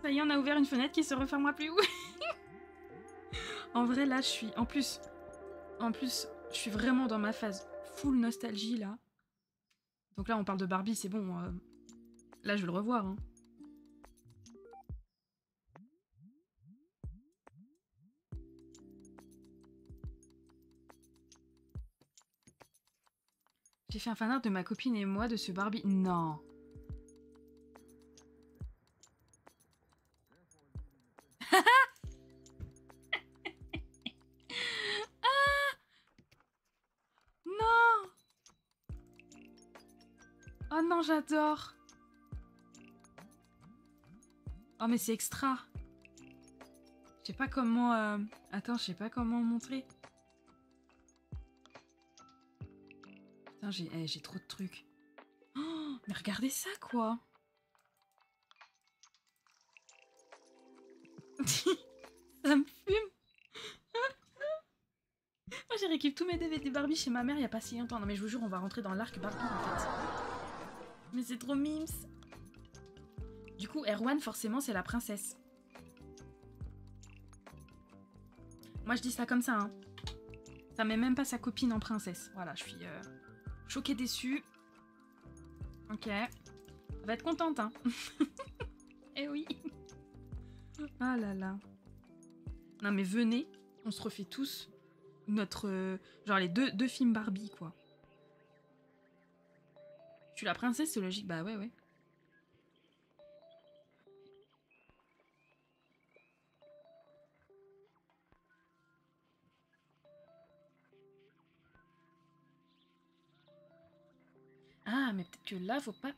Ça y est, on a ouvert une fenêtre qui se refermera plus. En vrai, là, je suis... En plus, je suis vraiment dans ma phase full nostalgie, là. Donc là, on parle de Barbie, c'est bon. Là, je vais le revoir. Hein. J'ai fait un fanart de ma copine et moi de ce Barbie. Non. Ah non. Oh non, j'adore. Oh mais c'est extra. Je sais pas comment... Attends, je sais pas comment montrer. Putain, j'ai trop de trucs. Oh, mais regardez ça, quoi. Ça me fume. Moi, j'ai récupéré tous mes DVD Barbie chez ma mère il y a pas si longtemps. Non mais je vous jure, on va rentrer dans l'arc Barbie, en fait. Mais c'est trop mimes. Du coup, Erwan, forcément, c'est la princesse. Moi, je dis ça comme ça, hein. Ça met même pas sa copine en princesse. Voilà, je suis choquée, déçue. Ok. Elle va être contente, hein. Eh oui. Ah là là. Non mais venez, on se refait tous notre... genre les deux films Barbie, quoi. Je suis la princesse, c'est logique. Bah ouais, ouais. Ah, mais peut-être que là, faut pas...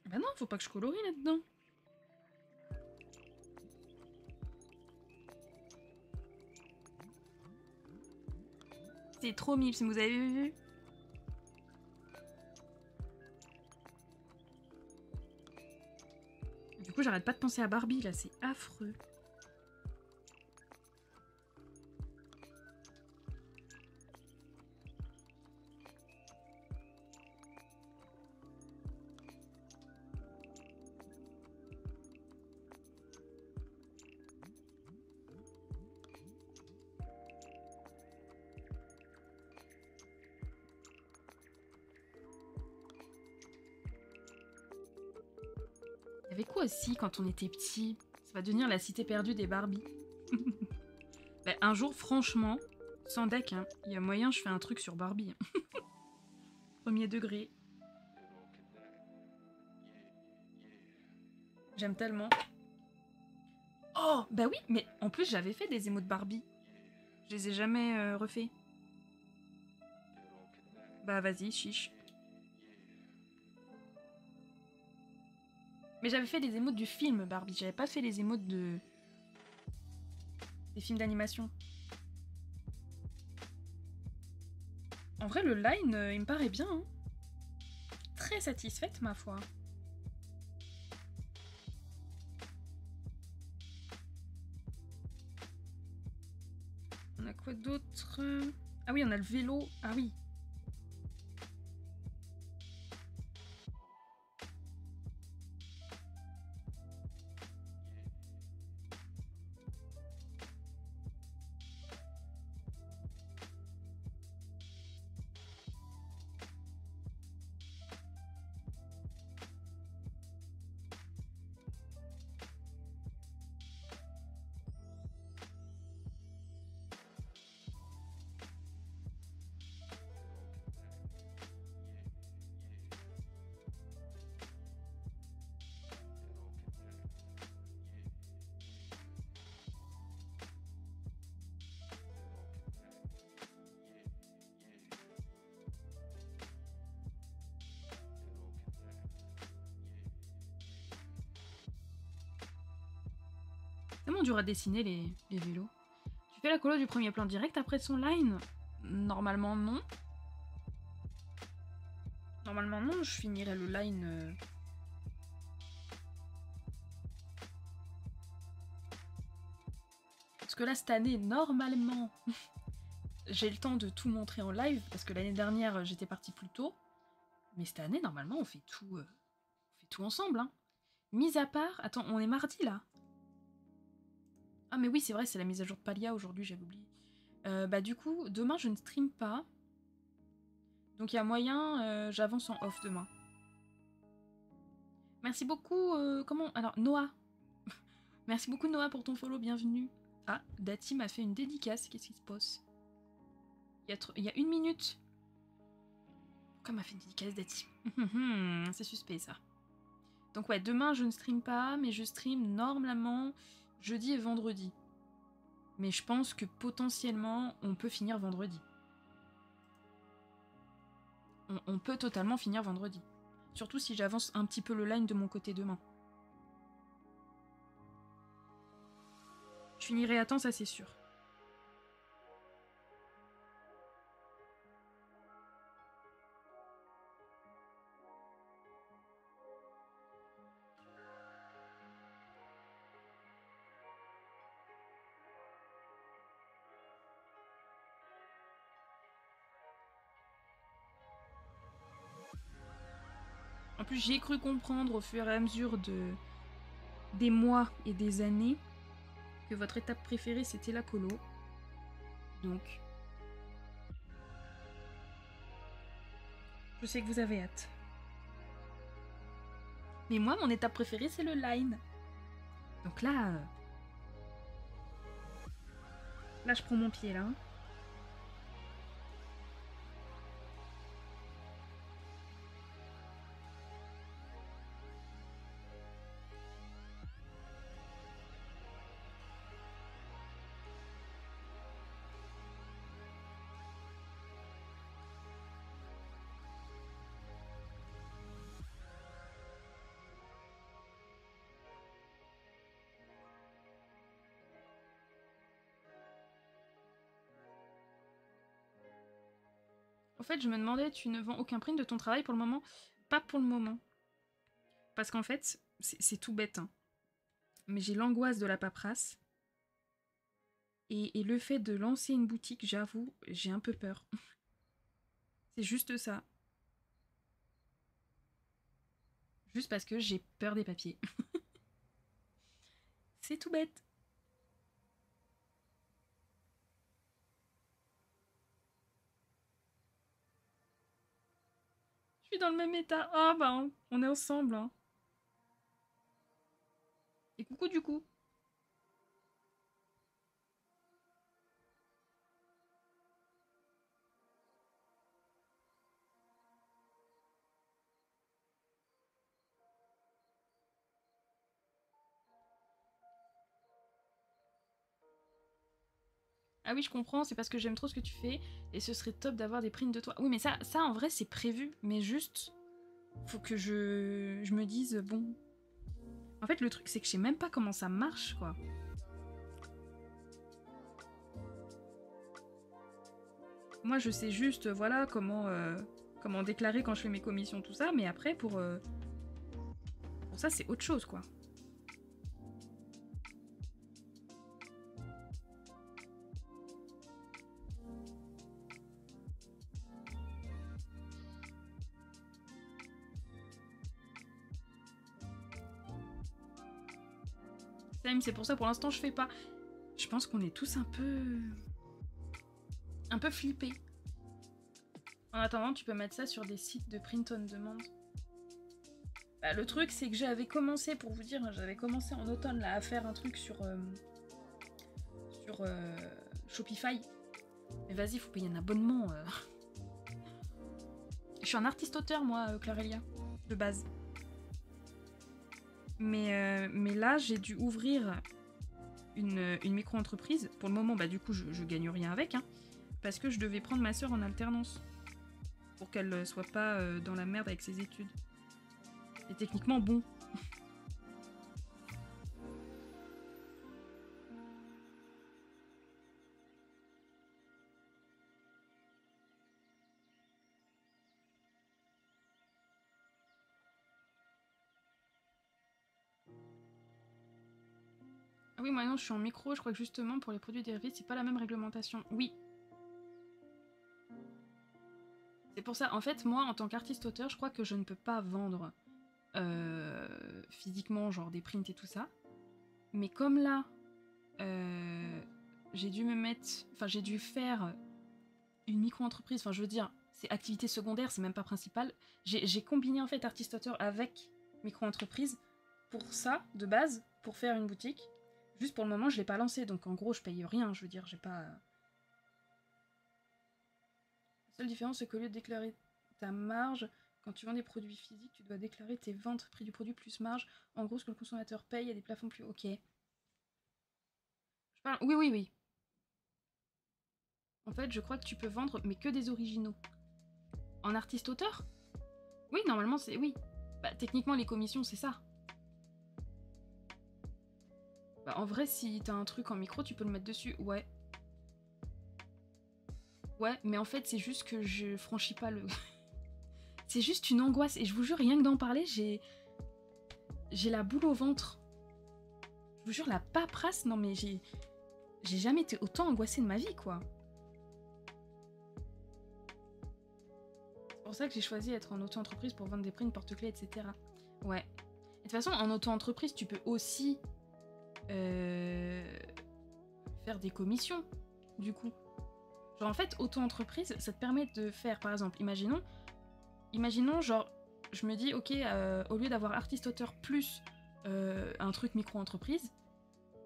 Bah non, faut pas que je colorie là-dedans. C'est trop mime, si vous avez vu. Du coup, j'arrête pas de penser à Barbie, là, c'est affreux. Il y avait quoi aussi quand on était petit? Ça va devenir la cité perdue des Barbies. Bah, un jour, franchement, sans deck, hein, il y a moyen, je fais un truc sur Barbie. Premier degré. J'aime tellement. Oh, bah oui, mais en plus, j'avais fait des émotes Barbie. Je les ai jamais refaits. Bah vas-y, chiche. Mais j'avais fait les émotes du film Barbie, j'avais pas fait les émotes des films d'animation. En vrai, le line, il me paraît bien. Hein. Très satisfaite, ma foi. On a quoi d'autre? Ah oui, on a le vélo. Ah oui. C'est tellement dur à dessiner les vélos. Tu fais la colo du premier plan direct après son line? Normalement non. Normalement non, je finirai le line... Parce que là, cette année, normalement, j'ai le temps de tout montrer en live, parce que l'année dernière, j'étais partie plus tôt. Mais cette année, normalement, on fait tout ensemble. Hein. Mise à part... Attends, on est mardi, là? Ah, mais oui, c'est vrai, c'est la mise à jour de Palia aujourd'hui, j'avais oublié. Bah du coup, demain, je ne stream pas. Donc il y a moyen, j'avance en off demain. Merci beaucoup, comment... Alors, Noah. Merci beaucoup, Noah, pour ton follow, bienvenue. Ah, Dati m'a fait une dédicace, qu'est-ce qui se passe? Il y a 1 minute. Pourquoi m'a fait une dédicace, Dati? C'est suspect, ça. Donc ouais, demain, je ne stream pas, mais je stream normalement jeudi et vendredi. Mais je pense que potentiellement, on peut finir vendredi. On peut totalement finir vendredi. Surtout si j'avance un petit peu le line de mon côté demain. Je finirai à temps, ça c'est sûr. En plus, j'ai cru comprendre au fur et à mesure des mois et des années que votre étape préférée c'était la colo. Donc, je sais que vous avez hâte. Mais moi, mon étape préférée c'est le line. Donc là, là je prends mon pied là. En fait, je me demandais, tu ne vends aucun print de ton travail pour le moment? Pas pour le moment. Parce qu'en fait, c'est tout bête, hein. Mais j'ai l'angoisse de la paperasse. Et le fait de lancer une boutique, j'avoue, j'ai un peu peur. C'est juste ça. Juste parce que j'ai peur des papiers. C'est tout bête. Je suis dans le même état. Ah bah, on est ensemble, hein. Et coucou du coup. Ah oui, je comprends, c'est parce que j'aime trop ce que tu fais et ce serait top d'avoir des prints de toi. Oui, mais ça en vrai, c'est prévu. Mais juste, faut que je me dise, bon... En fait, le truc, c'est que je sais même pas comment ça marche, quoi. Moi, je sais juste, voilà, comment déclarer quand je fais mes commissions, tout ça. Mais après, pour ça, c'est autre chose, quoi. C'est pour ça, pour l'instant, je fais pas. Je pense qu'on est tous un peu flippés. En attendant, tu peux mettre ça sur des sites de print on demand. Bah, le truc, c'est que j'avais commencé, pour vous dire, j'avais commencé en automne là, à faire un truc sur Shopify. Mais vas-y, faut payer un abonnement. Je suis un artiste-auteur, moi, Clarelia, de base. Mais là, j'ai dû ouvrir une micro-entreprise. Pour le moment, bah du coup, je gagne rien avec, hein, parce que je devais prendre ma soeur en alternance pour qu'elle soit pas dans la merde avec ses études. Et techniquement, bon. Ah oui, moi non, je suis en micro, je crois que justement pour les produits dérivés, c'est pas la même réglementation. Oui. C'est pour ça, en fait, moi, en tant qu'artiste-auteur, je crois que je ne peux pas vendre physiquement, genre des prints et tout ça. Mais comme là, j'ai dû me mettre... Enfin, j'ai dû faire une micro-entreprise, enfin je veux dire, c'est activité secondaire, c'est même pas principal. J'ai combiné en fait Artistotter avec micro-entreprise pour ça, de base, pour faire une boutique. Juste pour le moment, je l'ai pas lancé, donc en gros, je paye rien, je veux dire, j'ai pas... La seule différence, c'est qu'au lieu de déclarer ta marge, quand tu vends des produits physiques, tu dois déclarer tes ventes, prix du produit plus marge. En gros, ce que le consommateur paye, il y a des plafonds plus... Ok. Je parle... Oui, oui, oui. En fait, je crois que tu peux vendre, mais que des originaux. En artiste-auteur? Oui, normalement, c'est... Oui. Bah, techniquement, les commissions, c'est ça. Bah, en vrai, si t'as un truc en micro, tu peux le mettre dessus. Ouais. Ouais, mais en fait, c'est juste que je franchis pas le... C'est juste une angoisse. Et je vous jure, rien que d'en parler, j'ai la boule au ventre. Je vous jure, la paperasse, non mais j'ai jamais été autant angoissée de ma vie, quoi. C'est pour ça que j'ai choisi d'être en auto-entreprise pour vendre des prints, porte-clés, etc. Ouais. Et de toute façon, en auto-entreprise, tu peux aussi faire des commissions, du coup. Genre, en fait, auto-entreprise, ça te permet de faire, par exemple, imaginons, genre, je me dis, ok, au lieu d'avoir artiste-auteur plus un truc micro-entreprise,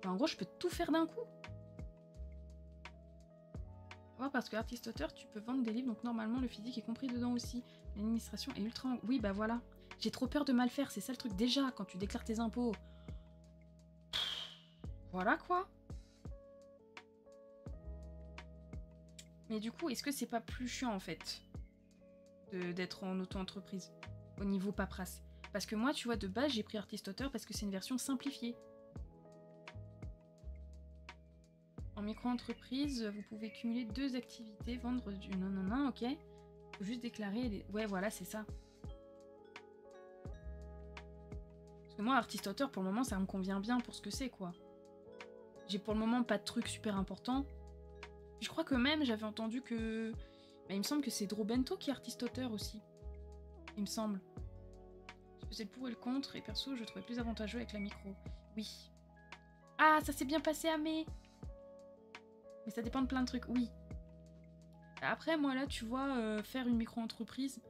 bah, en gros, je peux tout faire d'un coup. Ouais, parce que artiste-auteur, tu peux vendre des livres, donc normalement, le physique est compris dedans aussi. L'administration est ultra... Oui, bah voilà. J'ai trop peur de mal faire, c'est ça le truc. Déjà, quand tu déclares tes impôts... Voilà, quoi. Mais du coup, est-ce que c'est pas plus chiant, en fait, d'être en auto-entreprise, au niveau paperasse? Parce que moi, tu vois, de base, j'ai pris artiste-auteur parce que c'est une version simplifiée. En micro-entreprise, vous pouvez cumuler 2 activités, vendre du nanana, ok. Faut juste déclarer les... Ouais, voilà, c'est ça. Parce que moi, artiste-auteur, pour le moment, ça me convient bien pour ce que c'est, quoi. J'ai pour le moment pas de trucs super importants. Je crois que même, j'avais entendu que... Bah, il me semble que c'est Drobento qui est artiste-auteur aussi. Il me semble. Je faisais le pour et le contre, et perso, je trouvais plus avantageux avec la micro. Oui. Ah, ça s'est bien passé à mai. Mais ça dépend de plein de trucs, oui. Après, moi, là, tu vois, faire une micro-entreprise...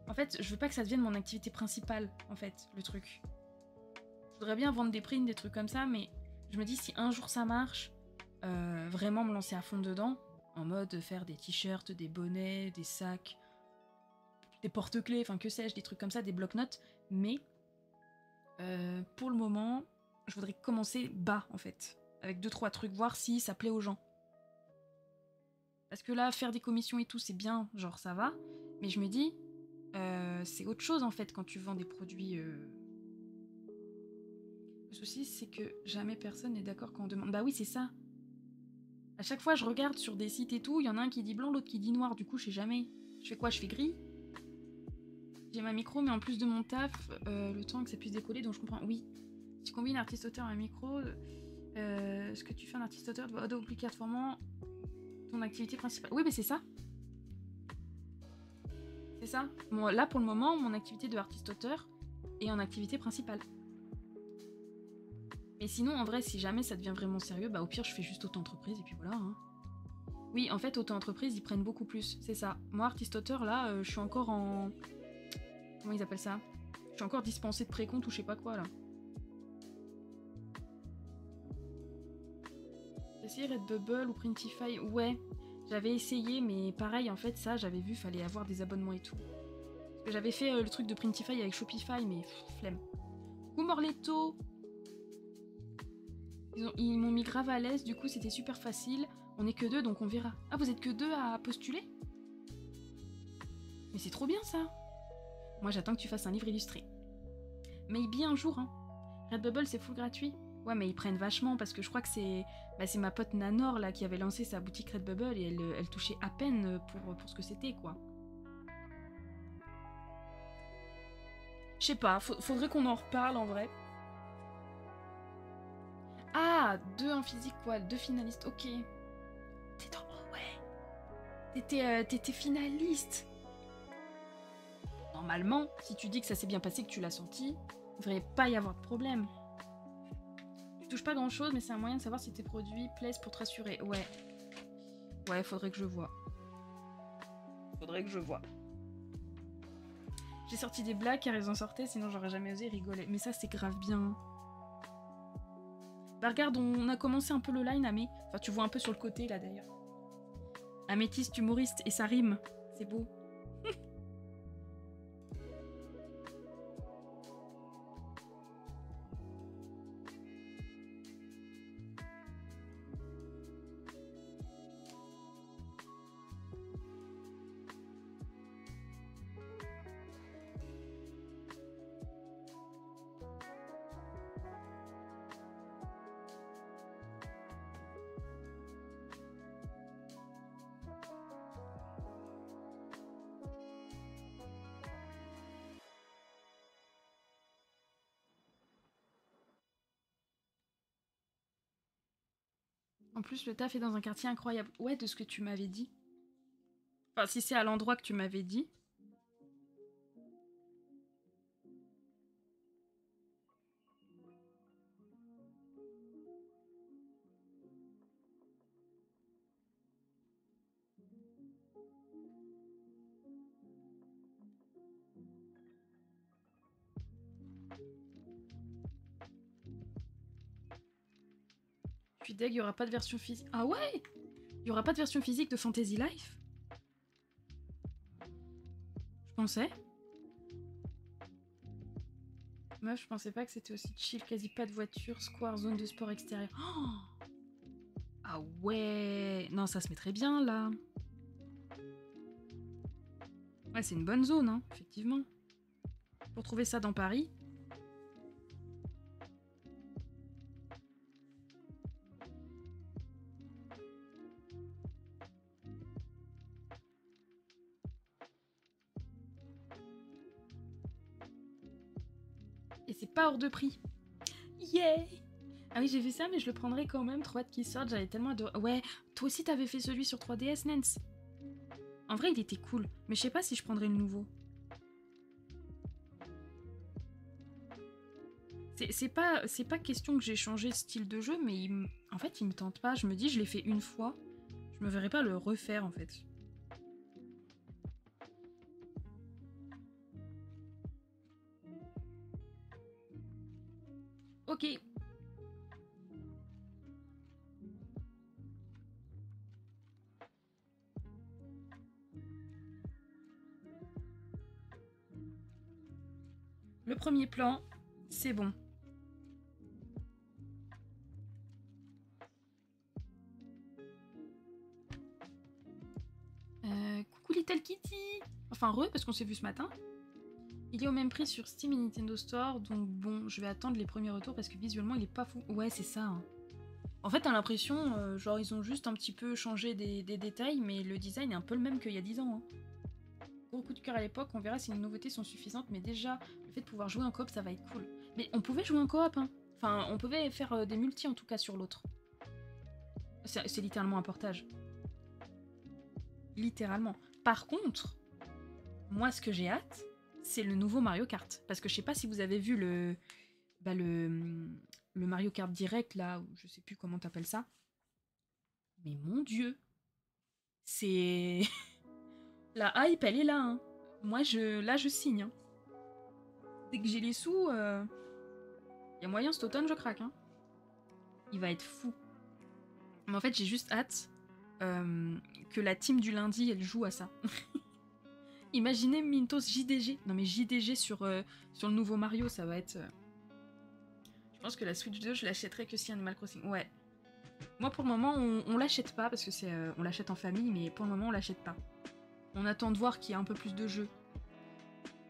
En fait, je veux pas que ça devienne mon activité principale, en fait, le truc. Je voudrais bien vendre des prints, des trucs comme ça, mais je me dis, si un jour ça marche, vraiment me lancer à fond dedans, en mode faire des t-shirts, des bonnets, des sacs, des porte-clés, enfin que sais-je, des trucs comme ça, des bloc-notes, mais pour le moment, je voudrais commencer bas, en fait, avec 2-3 trucs, voir si ça plaît aux gens. Parce que là, faire des commissions et tout, c'est bien, genre ça va, mais je me dis, c'est autre chose, en fait, quand tu vends des produits... Le souci, c'est que jamais personne n'est d'accord quand on demande... Bah oui, c'est ça. À chaque fois, je regarde sur des sites et tout, il y en a un qui dit blanc, l'autre qui dit noir, du coup, je sais jamais. Je fais quoi? Je fais gris? J'ai ma micro, mais en plus de mon taf, le temps que ça puisse décoller, donc je comprends. Oui. Si tu combines artiste-auteur et un micro, ce que tu fais en artiste-auteur doit obligatoirement ton activité principale. Oui, mais c'est ça. C'est ça. Bon, là, pour le moment, mon activité de artiste-auteur est en activité principale. Mais sinon, en vrai, si jamais ça devient vraiment sérieux, bah au pire, je fais juste auto-entreprise et puis voilà. Hein. Oui, en fait, auto-entreprise, ils prennent beaucoup plus, c'est ça. Moi, artiste-auteur, là, je suis encore en... Comment ils appellent ça? Je suis encore dispensée de précompte ou je sais pas quoi, là. J'ai essayé Redbubble ou Printify, ouais. J'avais essayé, mais pareil, en fait, ça, j'avais vu, fallait avoir des abonnements et tout. Parce que j'avais fait le truc de Printify avec Shopify, mais flemme. Coucou Morletto! Ils m'ont mis grave à l'aise, du coup c'était super facile. On est que 2, donc on verra. Ah, vous êtes que 2 à postuler? Mais c'est trop bien ça! Moi j'attends que tu fasses un livre illustré. Maybe un jour, hein. Redbubble c'est full gratuit. Ouais, mais ils prennent vachement parce que je crois que c'est ma pote Nanor là qui avait lancé sa boutique Redbubble et elle touchait à peine pour ce que c'était, quoi. Je sais pas, faudrait qu'on en reparle en vrai. Ah, 2 en physique, quoi, 2 finalistes, ok. T'es dans... Ouais. T'étais finaliste. Non normalement, si tu dis que ça s'est bien passé, que tu l'as senti, il devrait pas y avoir de problème. Tu touches pas grand chose, mais c'est un moyen de savoir si tes produits plaisent pour te rassurer. Ouais. Ouais, faudrait que je vois. Faudrait que je vois. J'ai sorti des blagues car elles en sortaient, sinon j'aurais jamais osé rigoler. Mais ça, c'est grave bien. Bah regarde, on a commencé un peu le line, Amé. Enfin, tu vois un peu sur le côté, là, d'ailleurs. Améthyste humoriste, et ça rime. C'est beau. En plus, le taf est dans un quartier incroyable. Ouais, de ce que tu m'avais dit. Enfin, si c'est à l'endroit que tu m'avais dit. Je suis deg, il y aura pas de version physique. Ah ouais, il y aura pas de version physique de Fantasy Life. Je pensais. Meuf, je pensais pas que c'était aussi chill. Quasi pas de voiture, square, zone de sport extérieur. Oh, ah ouais. Non, ça se met très bien, là. Ouais, c'est une bonne zone, hein, effectivement. Pour trouver ça dans Paris. Et c'est pas hors de prix. Yeah. Ah oui, j'ai fait ça, mais je le prendrais quand même. Trop hâte qu'il sorte, j'avais tellement adoré. Ouais, toi aussi t'avais fait celui sur 3DS, Nance. En vrai, il était cool, mais je sais pas si je prendrais le nouveau. C'est pas question que j'ai changé de style de jeu, mais en fait, il me tente pas. Je me dis, je l'ai fait une fois, je me verrais pas le refaire, en fait. Ok. Le premier plan, c'est bon. Coucou Little Kitty. Enfin, parce qu'on s'est vu ce matin. Il est au même prix sur Steam et Nintendo Store, donc bon, je vais attendre les premiers retours parce que visuellement, il est pas fou. Ouais, c'est ça. Hein. En fait, t'as l'impression, genre, ils ont juste un petit peu changé des détails, mais le design est un peu le même qu'il y a 10 ans. Hein. Gros coup de cœur à l'époque, on verra si les nouveautés sont suffisantes, mais déjà, le fait de pouvoir jouer en coop, ça va être cool. Mais on pouvait jouer en coop, hein. Enfin, on pouvait faire des multis en tout cas sur l'autre. C'est littéralement un portage. Littéralement. Par contre, moi, ce que j'ai hâte, c'est le nouveau Mario Kart. Parce que je sais pas si vous avez vu le Mario Kart Direct, là, ou je sais plus comment t'appelles ça. Mais mon Dieu, c'est... La hype, elle est là, hein. Moi, là, je signe. Hein. Dès que j'ai les sous, y a moyen, cet automne, je craque. Hein. Il va être fou. Mais en fait, j'ai juste hâte que la team du lundi, elle joue à ça. Imaginez Mintos JDG. Non mais JDG sur le nouveau Mario, ça va être... Je pense que la Switch 2, je l'achèterai que si Animal Crossing. Ouais. Moi, pour le moment, on l'achète pas, parce que c'est on l'achète en famille, mais pour le moment, on l'achète pas. On attend de voir qu'il y a un peu plus de jeux.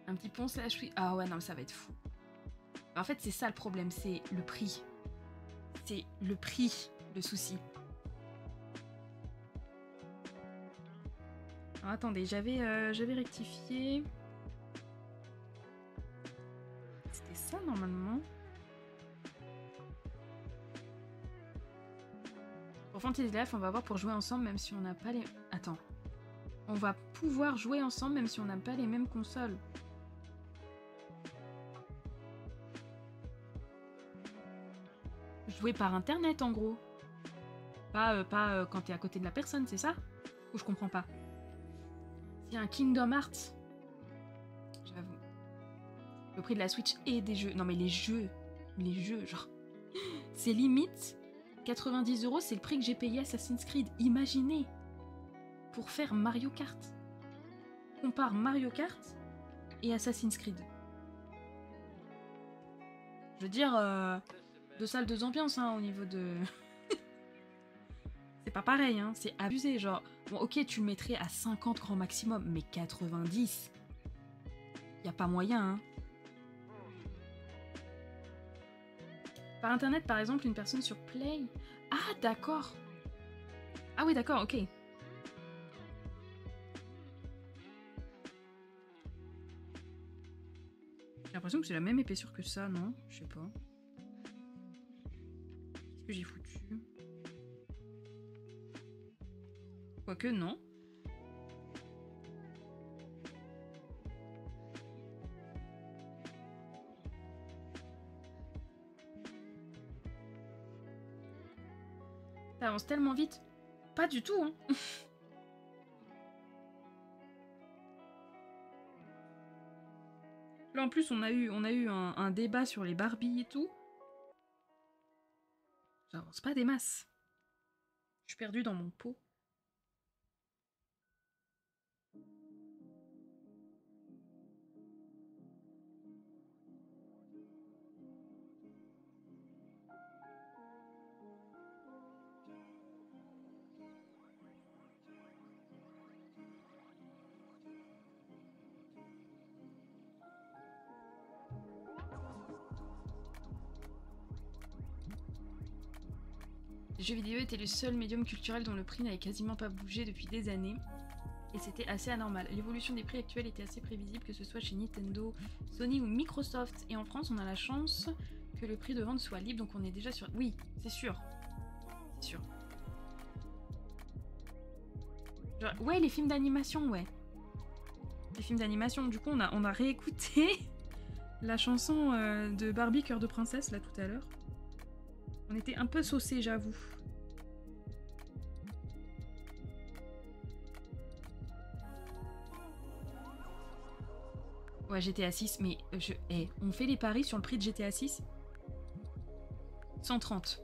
Un petit pont slash... Ah ouais, non, mais ça va être fou. En fait, c'est ça le problème, c'est le prix. C'est le prix, le souci. Alors, attendez, j'avais rectifié. C'était ça, normalement. Pour Fantasy Life, on va voir pour jouer ensemble, même si on n'a pas les... Attends. On va pouvoir jouer ensemble, même si on n'a pas les mêmes consoles. Jouer par internet en gros. Pas quand t'es à côté de la personne, c'est ça? Ou je comprends pas. C'est un Kingdom Hearts. J'avoue. Le prix de la Switch et des jeux. Non mais les jeux, genre. C'est limite 90 €, c'est le prix que j'ai payé Assassin's Creed. Imaginez. Pour faire Mario Kart. Compare Mario Kart et Assassin's Creed. Je veux dire, deux salles, deux ambiances hein, au niveau de... C'est pas pareil, hein, c'est abusé, genre... Bon, ok, tu le mettrais à 50 grand maximum, mais 90... Y a pas moyen, hein. Par internet, par exemple, une personne sur Play... Ah, d'accord. Ah oui, d'accord, ok. J'ai l'impression que c'est la même épaisseur que ça, non? Je sais pas. Qu'est-ce que j'ai foutu? Quoique, non. Ça avance tellement vite. Pas du tout, hein. Là, en plus, on a eu un débat sur les Barbie et tout. J'avance pas des masses. Je suis perdue dans mon pot. Les jeux vidéo étaient le seul médium culturel dont le prix n'avait quasiment pas bougé depuis des années. Et c'était assez anormal. L'évolution des prix actuels était assez prévisible, que ce soit chez Nintendo, Sony ou Microsoft. Et en France, on a la chance que le prix de vente soit libre, donc on est déjà sur... Oui, c'est sûr. C'est sûr. Genre, ouais, les films d'animation, ouais. Les films d'animation, du coup, on a réécouté la chanson de Barbie, Cœur de Princesse, là, tout à l'heure. On était un peu saucés, j'avoue. Ouais, GTA 6, mais on fait les paris sur le prix de GTA 6 130.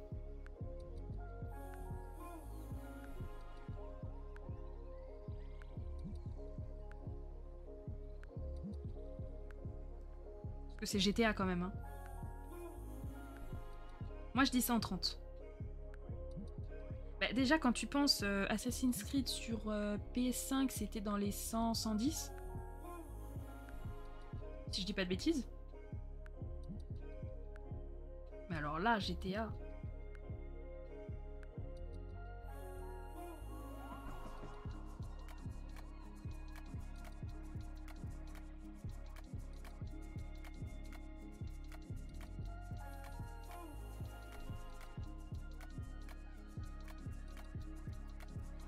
Parce que c'est GTA quand même, hein. Moi, je dis 130. Bah, déjà, quand tu penses Assassin's Creed sur PS5, c'était dans les 100, 110. Si je dis pas de bêtises. Mais alors là, GTA...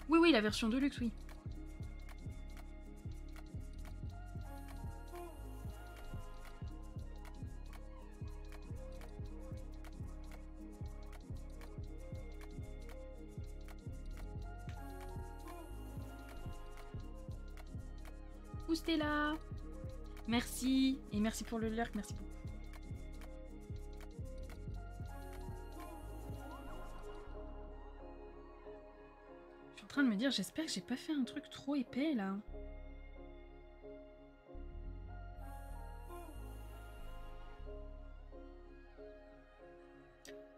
Oui, oui, la version de luxe, oui. Stella, merci, et merci pour le lurk, merci beaucoup. Je suis en train de me dire, j'espère que j'ai pas fait un truc trop épais là.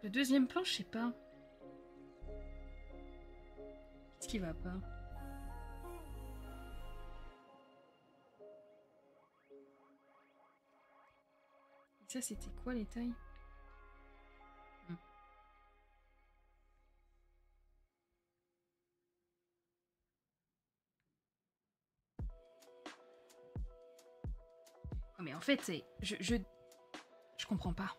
Le deuxième plan, je sais pas. Qu'est-ce qui va pas? Ça, c'était quoi les tailles? Oh, mais en fait, c'est... Je comprends pas.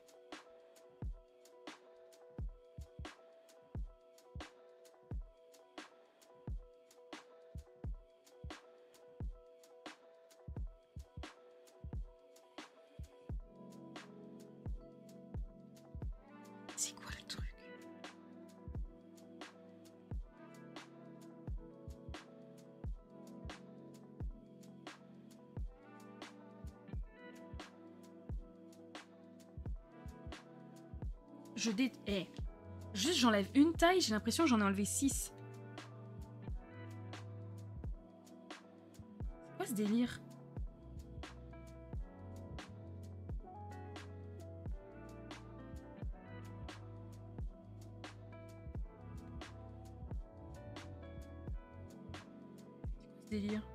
C'est quoi le truc? Eh, juste j'enlève une taille, j'ai l'impression que j'en ai enlevé 6. C'est quoi ce délire? Délire.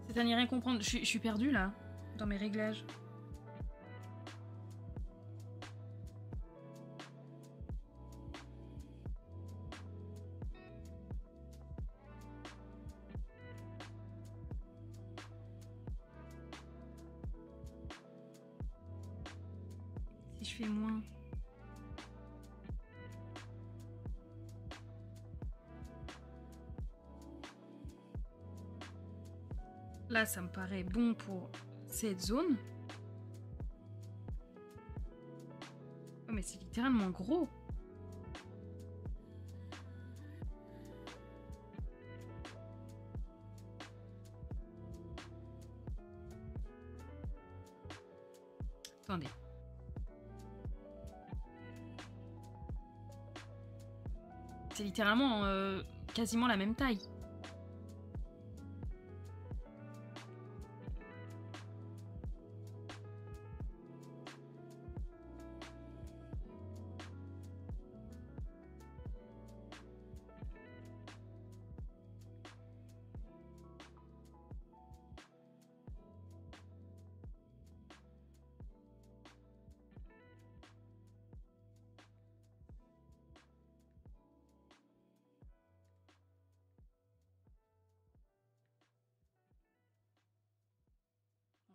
C'est à n'y rien comprendre. Je suis perdue là, dans mes réglages. Si je fais moins. Là, ça me paraît bon pour cette zone. Oh, mais c'est littéralement gros. Attendez. C'est littéralement quasiment la même taille.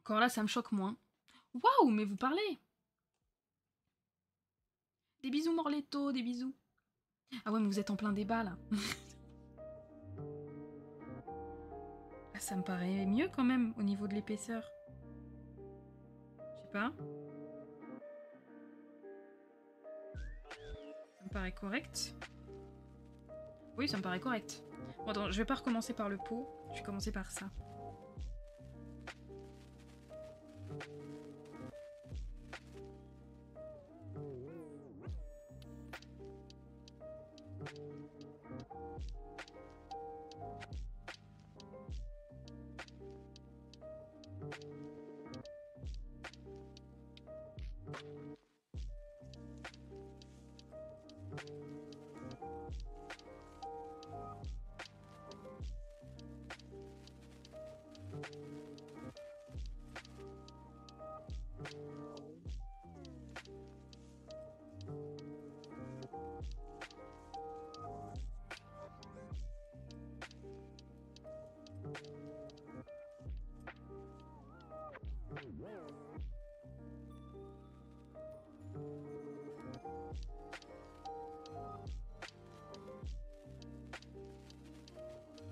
Encore là, ça me choque moins. Waouh, mais vous parlez! Des bisous, Morletto, des bisous. Ah ouais, mais vous êtes en plein débat, là. Ah, ça me paraît mieux, quand même, au niveau de l'épaisseur. Je sais pas. Ça me paraît correct. Oui, ça me paraît correct. Bon, attends, je vais pas recommencer par le pot. Je vais commencer par ça.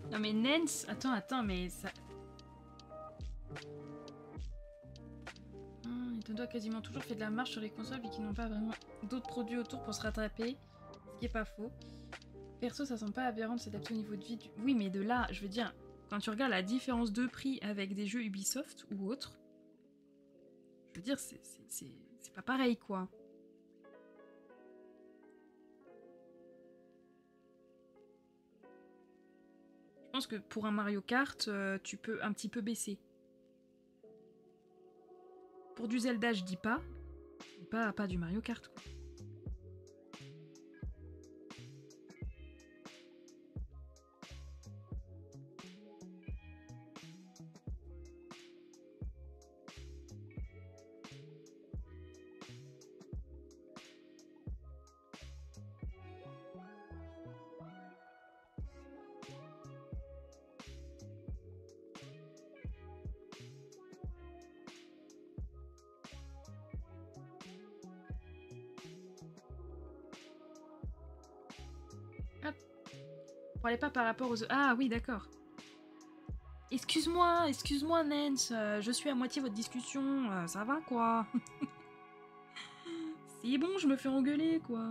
Non mais Nance, attends, mais ça... Nintendo a quasiment toujours fait de la marche sur les consoles vu qu'ils n'ont pas vraiment d'autres produits autour pour se rattraper, ce qui est pas faux. Perso, ça semble pas aberrant de s'adapter au niveau de vie du... Oui, mais de là, je veux dire, quand tu regardes la différence de prix avec des jeux Ubisoft ou autres, je veux dire, c'est pas pareil, quoi. Je pense que pour un Mario Kart, tu peux un petit peu baisser. Pour du Zelda, je dis pas. Pas du Mario Kart, quoi. On parlait pas par rapport aux... Ah oui, d'accord. Excuse-moi, Nance, je suis à moitié votre discussion, ça va quoi? C'est bon, je me fais engueuler quoi.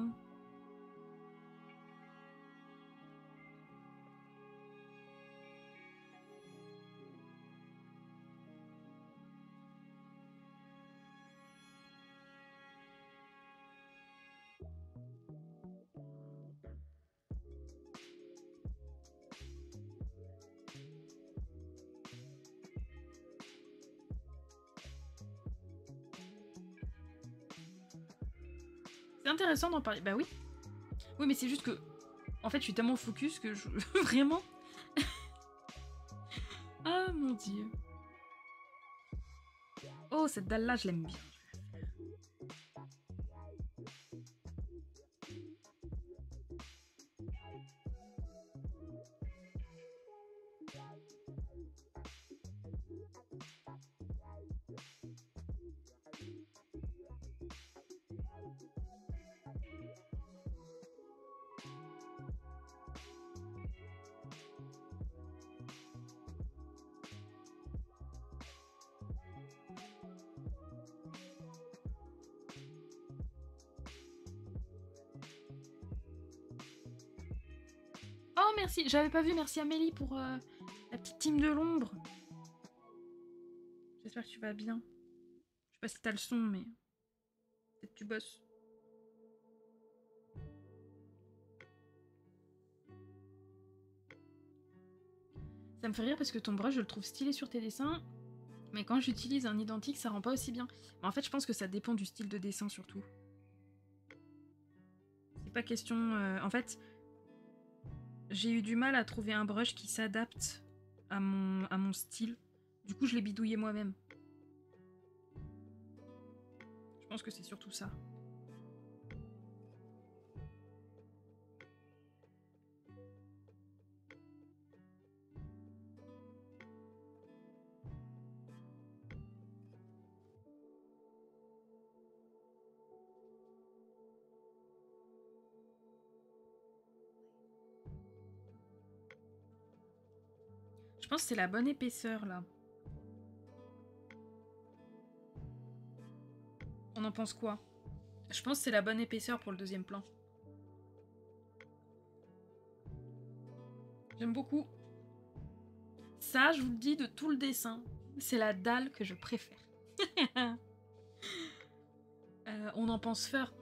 C'est intéressant d'en parler. Bah oui. Oui, mais c'est juste que... En fait, je suis tellement focus que je... Vraiment. Ah, mon Dieu. Oh, cette dalle-là, je l'aime bien. Oh, merci. J'avais pas vu. Merci Amélie pour la petite team de l'ombre. J'espère que tu vas bien. Je sais pas si t'as le son, mais... Peut-être que tu bosses. Ça me fait rire parce que ton brush, je le trouve stylé sur tes dessins. Mais quand j'utilise un identique, ça rend pas aussi bien. Mais en fait, je pense que ça dépend du style de dessin surtout. C'est pas question... En fait, j'ai eu du mal à trouver un brush qui s'adapte à mon style. Du coup, je l'ai bidouillé moi-même. Je pense que c'est surtout ça. Je pense que c'est la bonne épaisseur, là. On en pense quoi? Je pense que c'est la bonne épaisseur pour le deuxième plan. J'aime beaucoup. Ça, je vous le dis, de tout le dessin, c'est la dalle que je préfère. On en pense fort.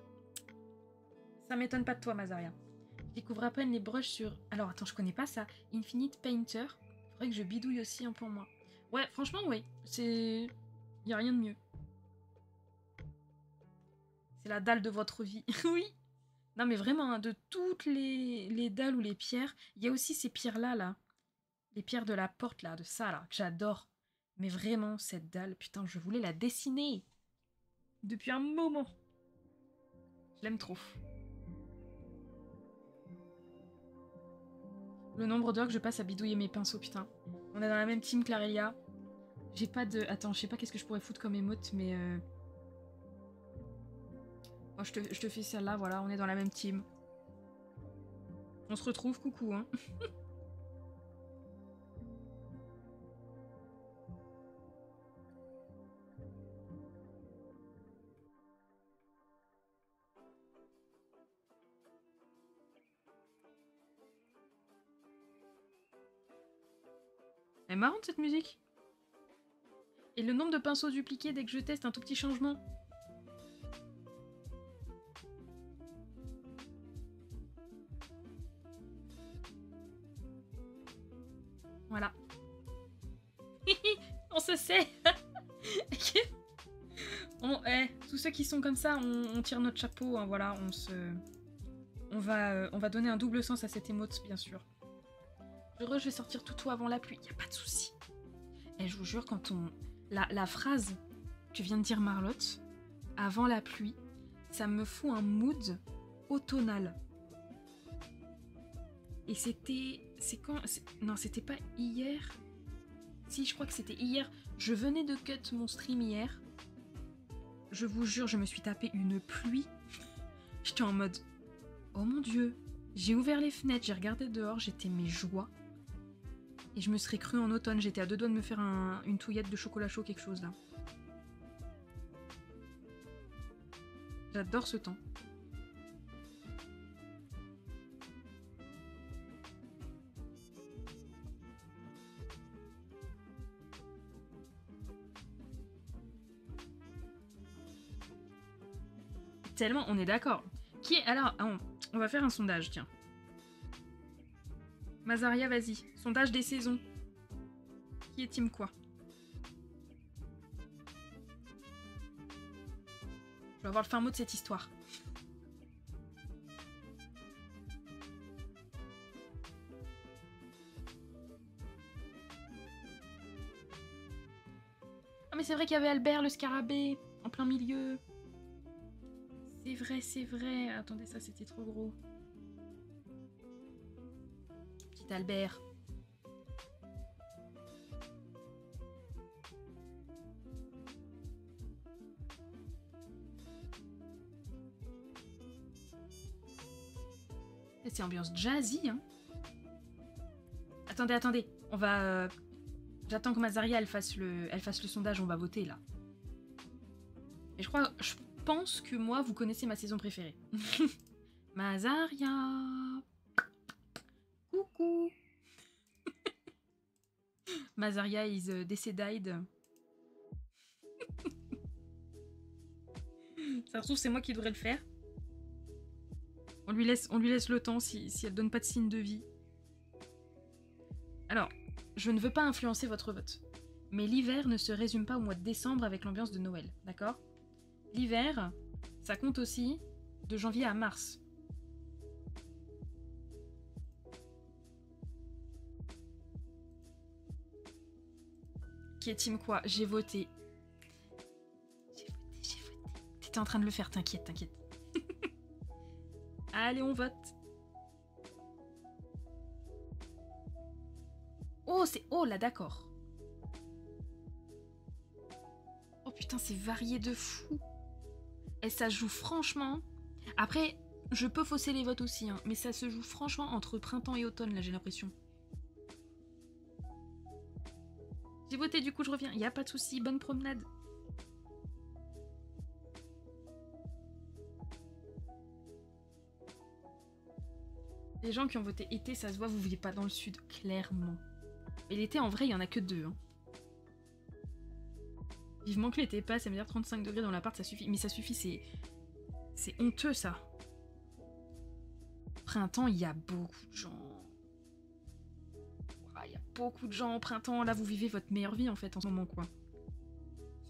Ça m'étonne pas de toi, Mazaria. Je découvre à peine les brushes sur... Alors, attends, je connais pas ça. Infinite Painter. Faudrait que je bidouille aussi un peu moi. Ouais, franchement, oui. C'est... Y a rien de mieux. C'est la dalle de votre vie. Oui. Non, mais vraiment, hein, de toutes les dalles ou les pierres, il y a aussi ces pierres-là, là. Les pierres de la porte, là, de ça, là, que j'adore. Mais vraiment, cette dalle, putain, je voulais la dessiner. Depuis un moment. Je l'aime trop. Le nombre d'heures que je passe à bidouiller mes pinceaux, putain. On est dans la même team, Clarelia. J'ai pas de... Attends, je sais pas qu'est-ce que je pourrais foutre comme émote, mais... Moi, je te fais celle-là, voilà, on est dans la même team. On se retrouve, coucou, hein. Elle est marrante, cette musique. Et le nombre de pinceaux dupliqués dès que je teste un tout petit changement. Voilà. On se sait. Tous ceux qui sont comme ça, on tire notre chapeau, hein, voilà, on va donner un double sens à cette émote, bien sûr. Heureux, je vais sortir tout avant la pluie, y a pas de souci. Et je vous jure, quand on... La phrase que vient de dire Marlotte, avant la pluie, ça me fout un mood automnal. Et c'était... C'est quand... Non, c'était pas hier. Si, je crois que c'était hier. Je venais de cut mon stream hier. Je vous jure, je me suis tapé une pluie. J'étais en mode... Oh mon Dieu. J'ai ouvert les fenêtres, j'ai regardé dehors, j'étais mes joies. Et je me serais cru en automne. J'étais à deux doigts de me faire une touillette de chocolat chaud, quelque chose là. J'adore ce temps. Tellement, on est d'accord. Qui est... Alors, on va faire un sondage, tiens. Mazaria, vas-y. Sondage des saisons. Qui est team quoi? Je vais avoir le fin mot de cette histoire. Ah mais c'est vrai qu'il y avait Albert le scarabée en plein milieu. C'est vrai, c'est vrai. Attendez, ça c'était trop gros. Petit Albert. C'est ambiance jazzy, hein. Attendez, attendez. On va... J'attends que Mazaria elle fasse le sondage, on va voter là. Et je pense que moi, vous connaissez ma saison préférée. Mazaria. Coucou. Mazaria is decided. Ça se trouve, c'est moi qui devrais le faire. On lui laisse le temps si elle donne pas de signe de vie. Alors, je ne veux pas influencer votre vote. Mais l'hiver ne se résume pas au mois de décembre avec l'ambiance de Noël, d'accord? L'hiver, ça compte aussi de janvier à mars. Qui est team quoi? J'ai voté. J'ai voté. T'étais en train de le faire, t'inquiète, t'inquiète. Allez, on vote. Oh, c'est... Oh, là, d'accord. Oh, putain, c'est varié de fou. Et ça joue franchement... Après, je peux fausser les votes aussi, hein, mais ça se joue franchement entre printemps et automne, là, j'ai l'impression. J'ai voté, du coup, je reviens. Y a pas de souci, bonne promenade. Les gens qui ont voté été, ça se voit, vous vivez pas dans le sud, clairement. Mais l'été, en vrai, il y en a que 2. Hein. Vivement que l'été passe, ça veut dire 35 degrés dans l'appart, ça suffit. Mais ça suffit, c'est honteux, ça. Printemps, il y a beaucoup de gens. Il y a beaucoup de gens au printemps. Là, vous vivez votre meilleure vie, en fait, en ce moment, quoi.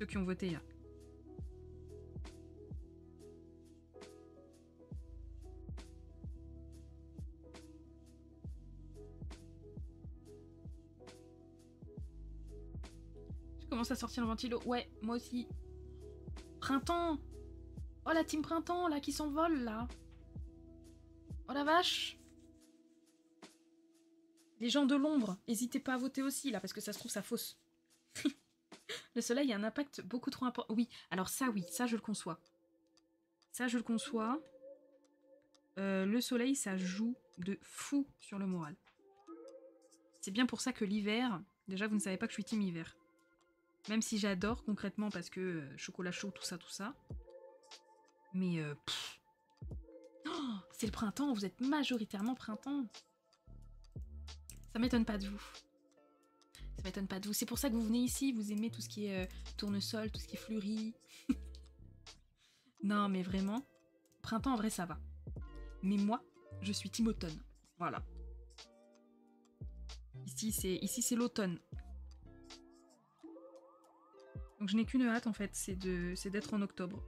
Ceux qui ont voté, là. Je commence à sortir le ventilo. Ouais, moi aussi. Printemps. Oh, la team printemps, là, qui s'envole, là. Oh, la vache. Les gens de l'ombre, n'hésitez pas à voter aussi, là, parce que ça se trouve, ça fausse. Le soleil a un impact beaucoup trop important. Oui, ça, je le conçois. Ça, je le conçois. Le soleil, ça joue de fou sur le moral. C'est bien pour ça que l'hiver... Déjà, vous ne savez pas que je suis team hiver. Même si j'adore, concrètement, parce que chocolat chaud, tout ça. Mais... Oh, c'est le printemps, vous êtes majoritairement printemps. Ça m'étonne pas de vous. Ça m'étonne pas de vous. C'est pour ça que vous venez ici, vous aimez tout ce qui est tournesol, tout ce qui est fleuri. Non, mais vraiment, printemps, en vrai, ça va. Mais moi, je suis team automne. Voilà. Ici, c'est l'automne. Donc je n'ai qu'une hâte, en fait, c'est d'être en octobre.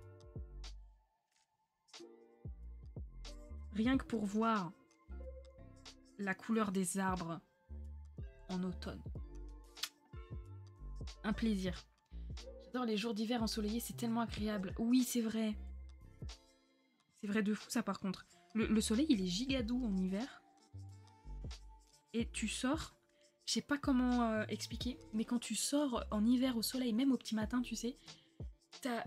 Rien que pour voir la couleur des arbres en automne. Un plaisir. J'adore les jours d'hiver ensoleillés, c'est tellement agréable. Oui, c'est vrai. C'est vrai de fou, ça, par contre. Le soleil, il est giga doux en hiver. Et tu sors... Je sais pas comment expliquer, mais quand tu sors en hiver au soleil, même au petit matin, tu sais, t'as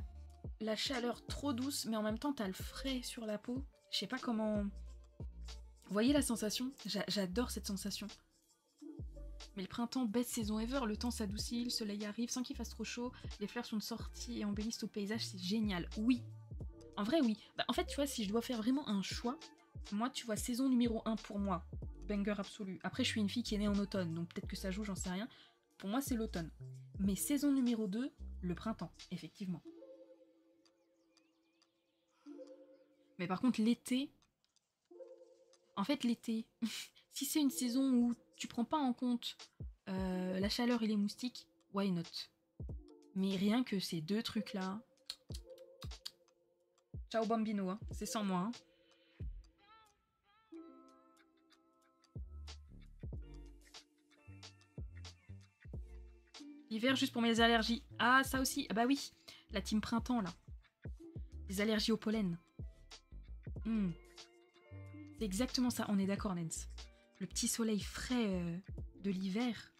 la chaleur trop douce, mais en même temps, t'as le frais sur la peau. Je sais pas comment... Vous voyez la sensation? J'adore cette sensation. Mais le printemps, best saison ever, le temps s'adoucit, le soleil arrive sans qu'il fasse trop chaud, les fleurs sont sorties et embellissent au paysage, c'est génial. Oui. En vrai, oui. Bah, en fait, tu vois, si je dois faire vraiment un choix, moi, tu vois, saison numéro 1 pour moi. Banger absolu. Après, je suis une fille qui est née en automne, donc peut-être que ça joue, j'en sais rien. Pour moi, c'est l'automne. Mais saison numéro 2, le printemps, effectivement. Mais par contre, l'été... En fait, l'été, si c'est une saison où tu prends pas en compte la chaleur et les moustiques, why not? Mais rien que ces deux trucs-là... Ciao bambino, hein. C'est sans moi. Hein. L'hiver juste pour mes allergies. Ah, ça aussi. Ah bah oui, la team printemps, là. Les allergies au pollen. C'est exactement ça, on est d'accord, Nens. Le petit soleil frais de l'hiver.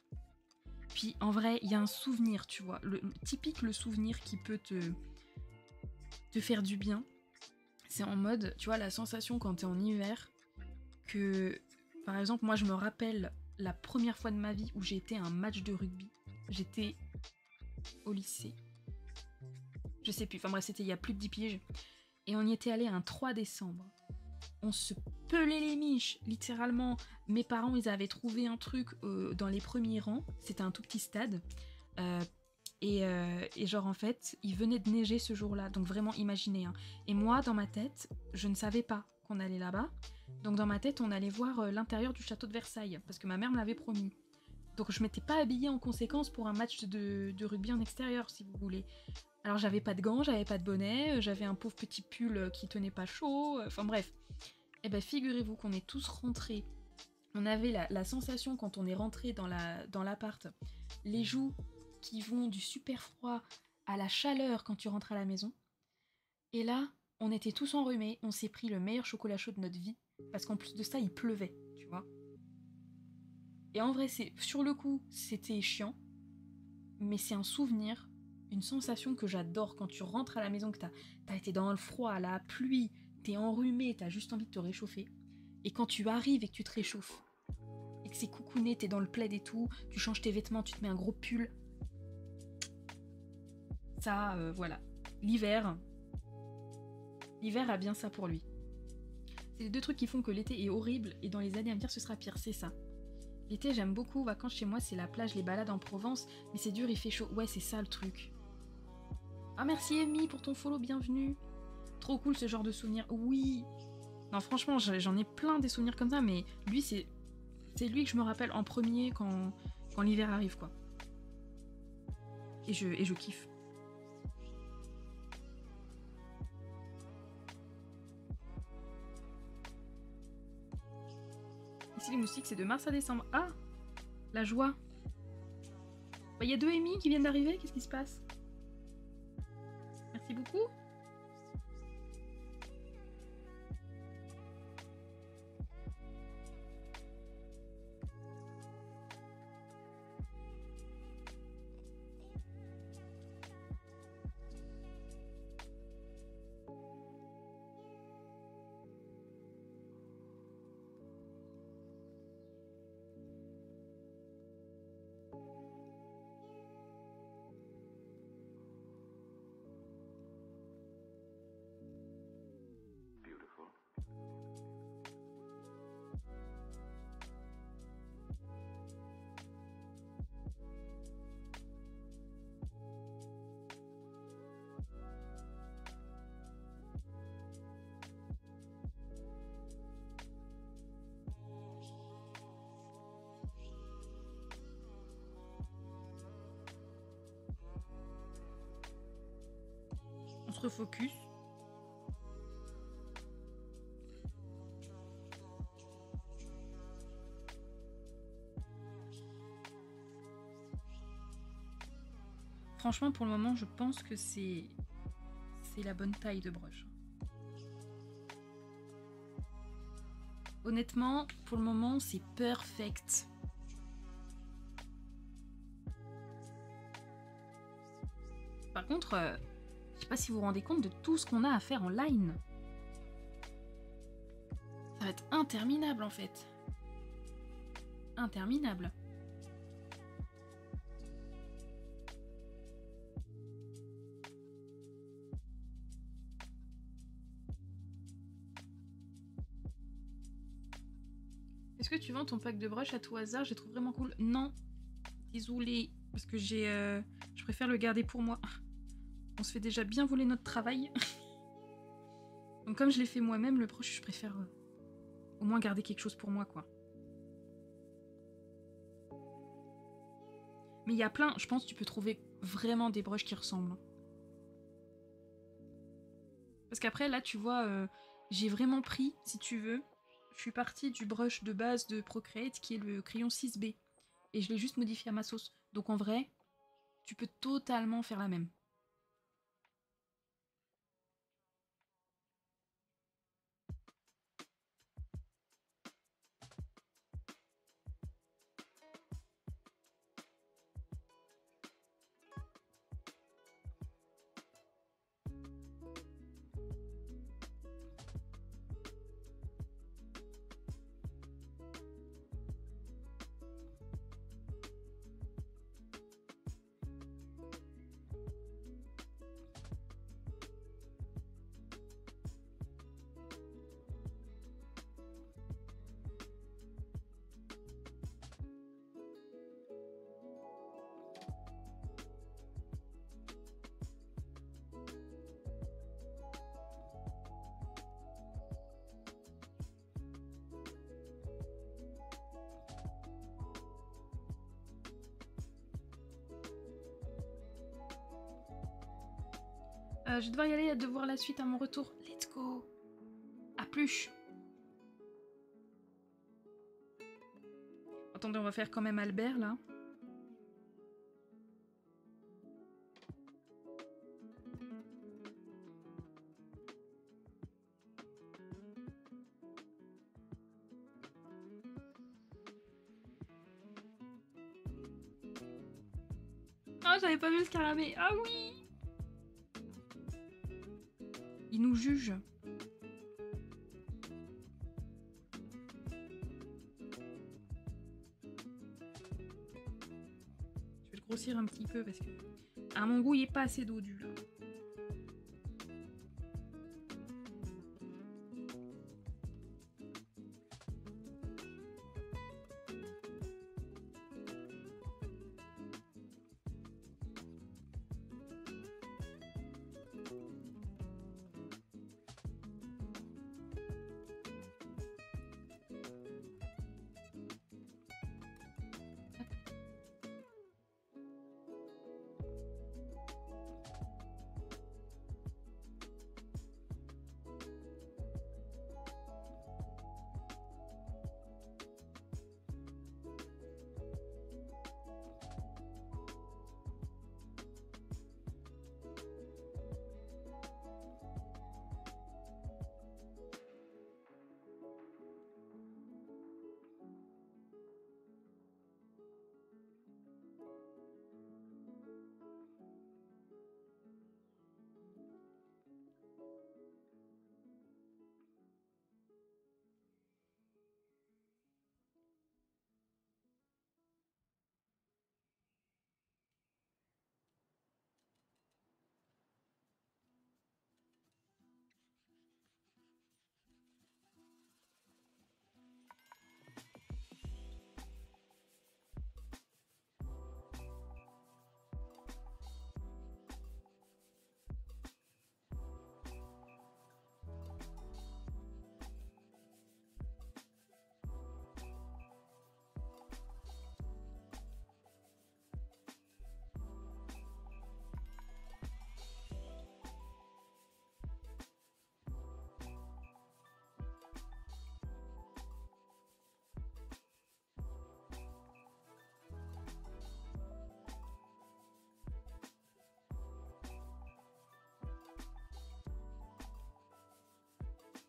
Puis, en vrai, il y a un souvenir, tu vois. Typique, le souvenir qui peut te faire du bien. C'est en mode, tu vois, la sensation quand t'es en hiver, que, par exemple, moi, je me rappelle la première fois de ma vie où j'ai été à un match de rugby. J'étais au lycée. Je sais plus, enfin bref, c'était il y a plus de 10 piges. Et on y était allé un 3 décembre. On se pelait les miches, littéralement. Mes parents, ils avaient trouvé un truc dans les premiers rangs. C'était un tout petit stade. Et genre, en fait, il venait de neiger ce jour-là. Donc vraiment, imaginez. Hein. Et moi, dans ma tête, je ne savais pas qu'on allait là-bas. Donc dans ma tête, on allait voir l'intérieur du château de Versailles. Parce que ma mère me l'avait promis. Donc je m'étais pas habillée en conséquence pour un match de rugby en extérieur, si vous voulez. Alors j'avais pas de gants, j'avais pas de bonnet, j'avais un pauvre petit pull qui tenait pas chaud, enfin bref. Et ben figurez-vous qu'on est tous rentrés. On avait la sensation quand on est rentré dans l'appart, les joues qui vont du super froid à la chaleur quand tu rentres à la maison. Et là, on était tous enrhumés, on s'est pris le meilleur chocolat chaud de notre vie, parce qu'en plus de ça, il pleuvait, tu vois. Et en vrai, sur le coup, c'était chiant, mais c'est un souvenir, une sensation que j'adore quand tu rentres à la maison, que t'as été dans le froid, la pluie, t'es enrhumé, t'as juste envie de te réchauffer. Et quand tu arrives et que tu te réchauffes, et que c'est coucouné, t'es dans le plaid et tout, tu changes tes vêtements, tu te mets un gros pull. Ça, voilà. L'hiver a bien ça pour lui. C'est les deux trucs qui font que l'été est horrible et dans les années à venir ce sera pire, c'est ça. L'été j'aime beaucoup, vacances chez moi c'est la plage, les balades en Provence, mais c'est dur, il fait chaud. Ouais, c'est ça le truc. Ah merci Amy pour ton follow, bienvenue. Trop cool ce genre de souvenirs. Oui. Non franchement j'en ai plein des souvenirs comme ça, mais lui c'est lui que je me rappelle en premier quand l'hiver arrive quoi. Et je kiffe. Ici les moustiques c'est de mars à décembre. Ah, la joie. Bah y a 2 Amy qui viennent d'arriver, qu'est-ce qui se passe? Merci beaucoup. On se refocus. Franchement, pour le moment, je pense que c'est la bonne taille de brush. Honnêtement, pour le moment, c'est perfect. Par contre, je sais pas si vous vous rendez compte de tout ce qu'on a à faire en line. Ça va être interminable en fait. Interminable. Est-ce que tu vends ton pack de brush à tout hasard? Je les trouve vraiment cool. Non. Désolée. Parce que je préfère le garder pour moi. On se fait déjà bien voler notre travail. Donc comme je l'ai fait moi-même, le brush, je préfère au moins garder quelque chose pour moi, quoi. Mais il y a plein, je pense que tu peux trouver vraiment des brushes qui ressemblent. Parce qu'après, là, tu vois, j'ai vraiment pris, si tu veux, je suis partie du brush de base de Procreate, qui est le crayon 6B. Et je l'ai juste modifié à ma sauce. Donc en vrai, tu peux totalement faire la même. Je vais devoir y aller, à devoir la suite à mon retour. Let's go. À plus. Attendez, on va faire quand même Albert, là. Ah, j'avais pas vu le scarabée. Ah oui. Il nous juge. Je vais le grossir un petit peu parce que à mon goût il est pas assez dodu là.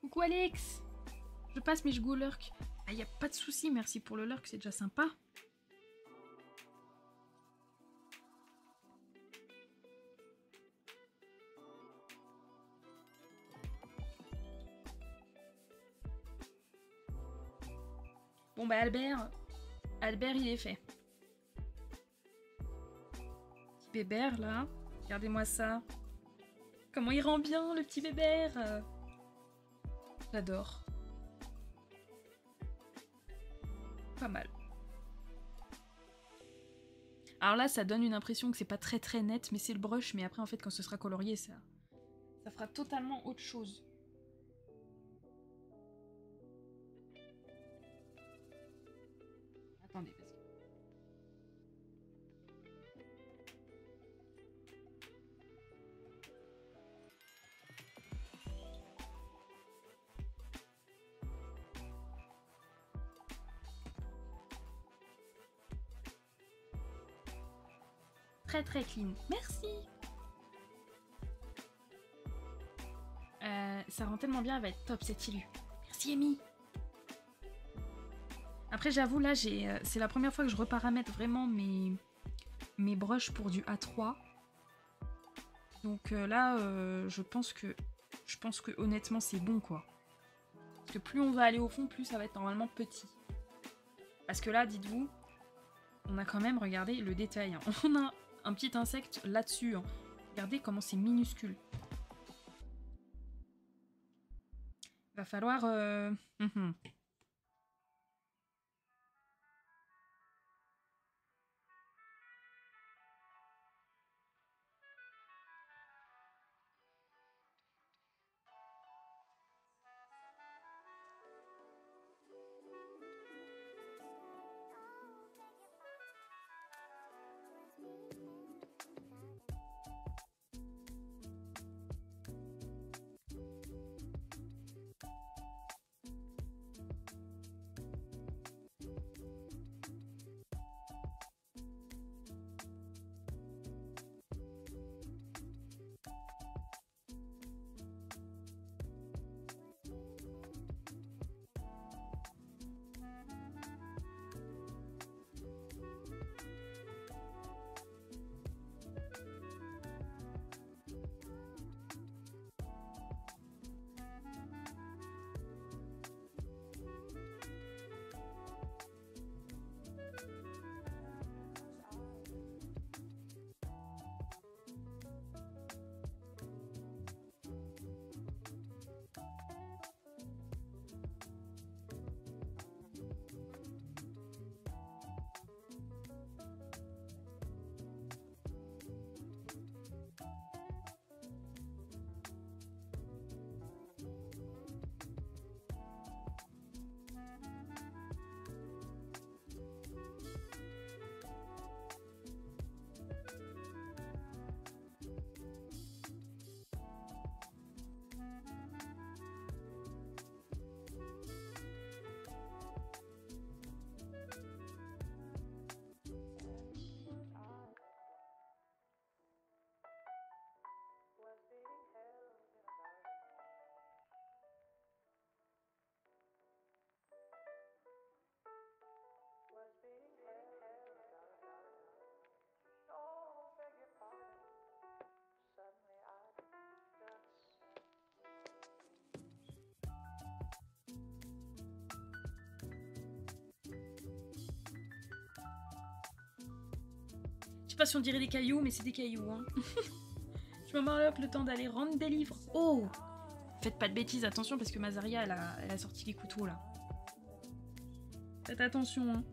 Coucou Alex. Je passe mais je go lurk. Ah y a pas de souci, merci pour le lurk, c'est déjà sympa. Bon bah Albert il est fait. Petit bébert là, regardez-moi ça. Comment il rend bien le petit bébert. J'adore. Pas mal. Alors là ça donne une impression que c'est pas très net mais c'est le brush, mais après en fait quand ce sera colorié ça fera totalement autre chose. Attendez, parce que... Très très clean. Merci. Ça rend tellement bien, elle va être top cette illu. Merci Amy. Après j'avoue là c'est la première fois que je reparamètre vraiment mes brushes pour du A3. Donc là je pense que honnêtement c'est bon quoi. Parce que plus on va aller au fond, plus ça va être normalement petit. Parce que là, dites-vous, on a quand même, regardez le détail. Hein. On a un petit insecte là-dessus. Hein. Regardez comment c'est minuscule. Va falloir... Je sais pas si on dirait des cailloux, mais c'est des cailloux. Hein. Je me m'enlope le temps d'aller rendre des livres. Oh! Faites pas de bêtises, attention, parce que Mazaria, elle a sorti les couteaux, là. Faites attention, hein.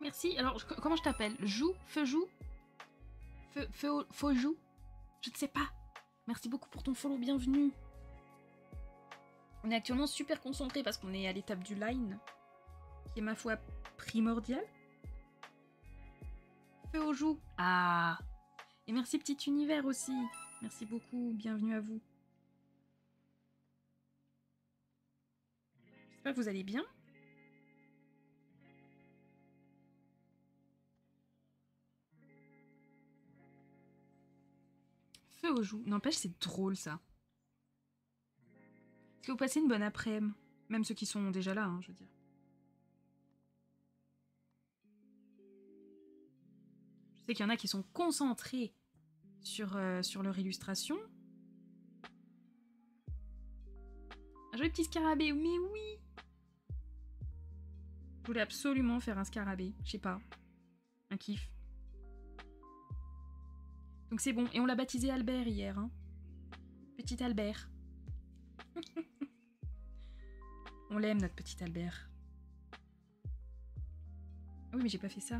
Merci. Alors, comment je t'appelle? Jou? Feu joue? Feu joue? Je ne sais pas. Merci beaucoup pour ton follow, bienvenue. On est actuellement super concentré parce qu'on est à l'étape du line, qui est ma foi primordiale. Feu aux joues. Ah. Et merci Petit Univers aussi. Merci beaucoup, bienvenue à vous. J'espère que vous allez bien. Feu aux joues. N'empêche, c'est drôle ça. Est-ce que vous passez une bonne après-midi? Même ceux qui sont déjà là, hein, je veux dire. Je sais qu'il y en a qui sont concentrés sur leur illustration. Un joli petit scarabée, mais oui! Je voulais absolument faire un scarabée, je sais pas. Un kiff. Donc c'est bon, et on l'a baptisé Albert hier, hein. Petit Albert. On l'aime, notre petit Albert. Ah oui, mais j'ai pas fait ça.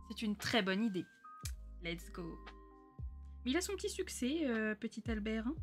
C'est une très bonne idée. Let's go. Mais il a son petit succès, petit Albert. Hein.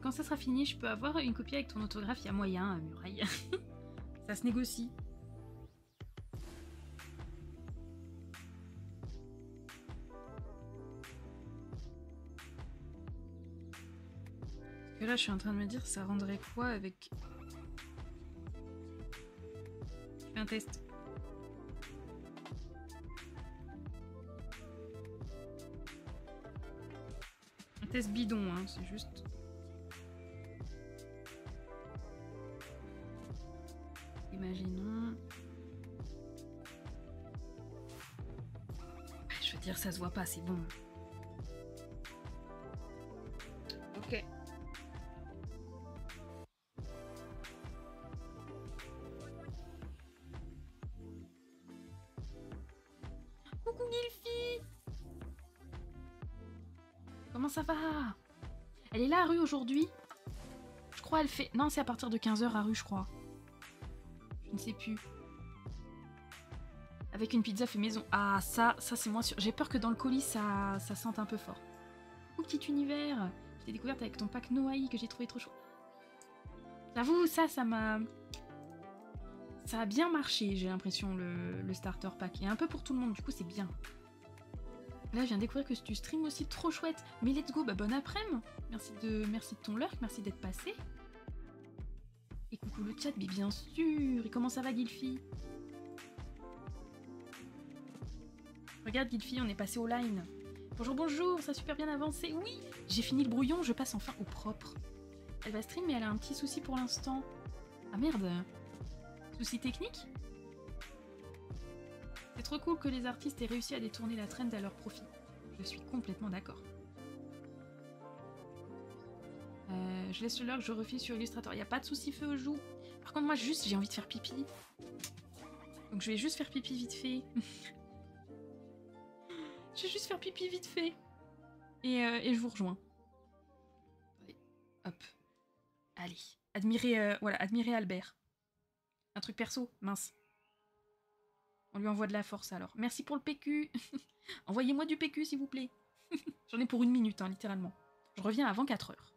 Quand ça sera fini, je peux avoir une copie avec ton autographe, il y a moyen, Muraille. Ça se négocie. Parce que là, je suis en train de me dire, ça rendrait quoi avec... Je fais un test. Un test bidon, hein, c'est juste... Imaginons... Je veux dire, ça se voit pas, c'est bon. Ok. Coucou Gilfi! Comment ça va? Elle est là à rue aujourd'hui? Je crois elle fait... Non, c'est à partir de 15 h à rue, je crois. Je ne sais plus. Avec une pizza fait maison. Ah, ça c'est moins sûr. J'ai peur que dans le colis, ça sente un peu fort. Coucou petit univers. Je t'ai découverte avec ton pack Noaï que j'ai trouvé trop chaud. J'avoue, ça m'a... Ça a bien marché, j'ai l'impression, le starter pack. Et un peu pour tout le monde, du coup, c'est bien. Là, je viens de découvrir que tu stream aussi, trop chouette. Mais let's go, bah bonne après-midi. Merci de ton lurk, merci d'être passé. Et coucou le chat, mais bien sûr. Et comment ça va, Gilfi? Regarde, Gilfi, on est passé au line. Bonjour, bonjour, ça a super bien avancé. Oui, j'ai fini le brouillon, je passe enfin au propre. Elle va stream, mais elle a un petit souci pour l'instant. Ah merde. Souci technique? C'est trop cool que les artistes aient réussi à détourner la trend à leur profit. Je suis complètement d'accord. Je laisse le lurk, je refile sur Illustrator. Il n'y a pas de souci, feu aux joues. Par contre, moi, juste, j'ai envie de faire pipi. Donc, je vais juste faire pipi vite fait. Je vais juste faire pipi vite fait. Et je vous rejoins. Hop. Allez. Admirez, voilà, admirez Albert. Un truc perso, mince. On lui envoie de la force alors. Merci pour le PQ. Envoyez-moi du PQ s'il vous plaît. J'en ai pour 1 minute, hein, littéralement. Je reviens avant 4 heures.